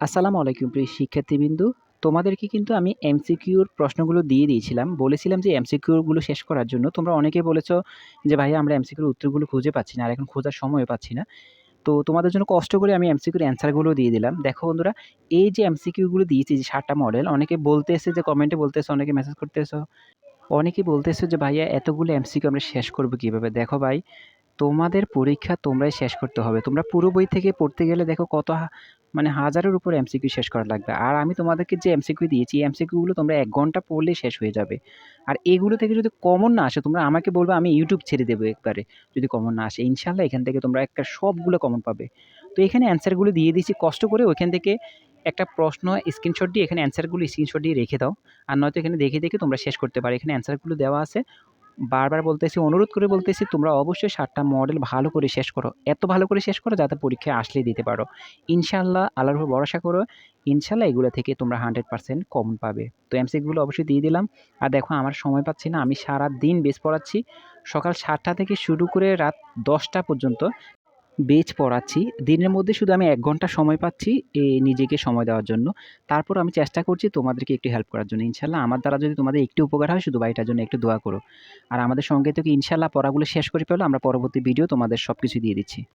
আসসালামু আলাইকুম প্রিয় শিক্ষার্থীবৃন্দু। তোমাদেরকে কিন্তু আমি এমসিকিউর প্রশ্নগুলো দিয়ে দিয়েছিলাম। বলেছিলাম যে এমসিকিউগুলো শেষ করার জন্য। তোমরা অনেকেই বলেছ যে, "ভাইয়া আমরা এমসিকিউর উত্তরগুলো খুঁজে পাচ্ছি না। আর এখন খোঁজার সময়ও পাচ্ছি না।" তো তোমাদের জন্য কষ্ট করে আমি এমসিকিউর অ্যান্সারগুলো দিয়ে দিলাম। দেখো বন্ধুরা, এই যে এমসিকিউগুলো দিয়েছি যে ৭ টা মডেল, অনেকে বলতেছে যে কমেন্টে বলতেছে, অনেকে মেসেজ করতেছ। অনেকেই বলতেছে যে, "ভাইয়া এতগুলো এমসিকিউ আমরা শেষ করব কিভাবে?" দেখো ভাই, তোমাদের পরীক্ষা তোমরাই শেষ করতে হবে। তোমরা পুরো বই থেকে পড়তে গেলে দেখো কত মানে হাজারের উপর এমসিকিউ শেষ করা লাগবে। আর আমি তোমাদেরকে যে এমসিকিউ দিয়েছি, এই এমসিকিউ গুলো তোমরা ১ ঘন্টা পড়লেই শেষ হয়ে যাবে। আর এগুলো থেকে যদি কমন না আসে, তোমরা আমাকে বলবে আমি YouTube ছেড়ে দেব একবারে, যদি কমন না আসে। ইনশাআল্লাহ এখান থেকে তোমরা একটা সবগুলো কমন পাবে। তো এখানে অ্যান্সার গুলো দিয়ে দিয়েছি। কষ্ট করে ওইখান থেকে একটা প্রশ্ন স্ক্রিনশট দিয়ে এখানে অ্যান্সার গুলো স্ক্রিনশট দিয়ে রেখে দাও। আর নয়তো এখানে দেখে তোমরা শেষ করতে পারো। এখানে অ্যান্সার গুলো দেওয়া আছে। বারবার বলতেছি, অনুরোধ করে বলতেছি, তোমরা অবশ্যই ৭ টা মডেল ভালো করে শেষ করো। এত ভালো করে শেষ করো যাতে পরীক্ষায় আসলেই দিতে পারো। ইনশাআল্লাহ আল্লাহর উপর ভরসা করো। ইনশাআল্লাহ এগুলো থেকে তোমরা 100% কমন পাবে। তো এমসিকিউ গুলো অবশ্যই দিয়ে দিলাম। আর দেখো আমার সময় পাচ্ছি না। আমি সারাদিন বেস পড়াচ্ছি। সকাল ৭টা থেকে শুরু করে রাত ১০টা পর্যন্ত বেচ পড়াচ্ছি। দিনের মধ্যে শুধু আমি ১ ঘন্টা সময় পাচ্ছি নিজেকে সময় দেওয়ার জন্য। তারপরও আমি চেষ্টা করছি তোমাদেরকে একটু হেল্প করার জন্য। ইনশাআল্লাহ আমার দ্বারা যদি তোমাদের একটু উপকার হয়, শুধু ভাই এটার জন্য একটু দোয়া করো। আর আমাদের সঙ্গে থেকে ইনশাআল্লাহ পড়াগুলো শেষ করে ফেলো। আমরা পরবর্তী ভিডিও তোমাদের সবকিছু দিয়ে দিচ্ছি।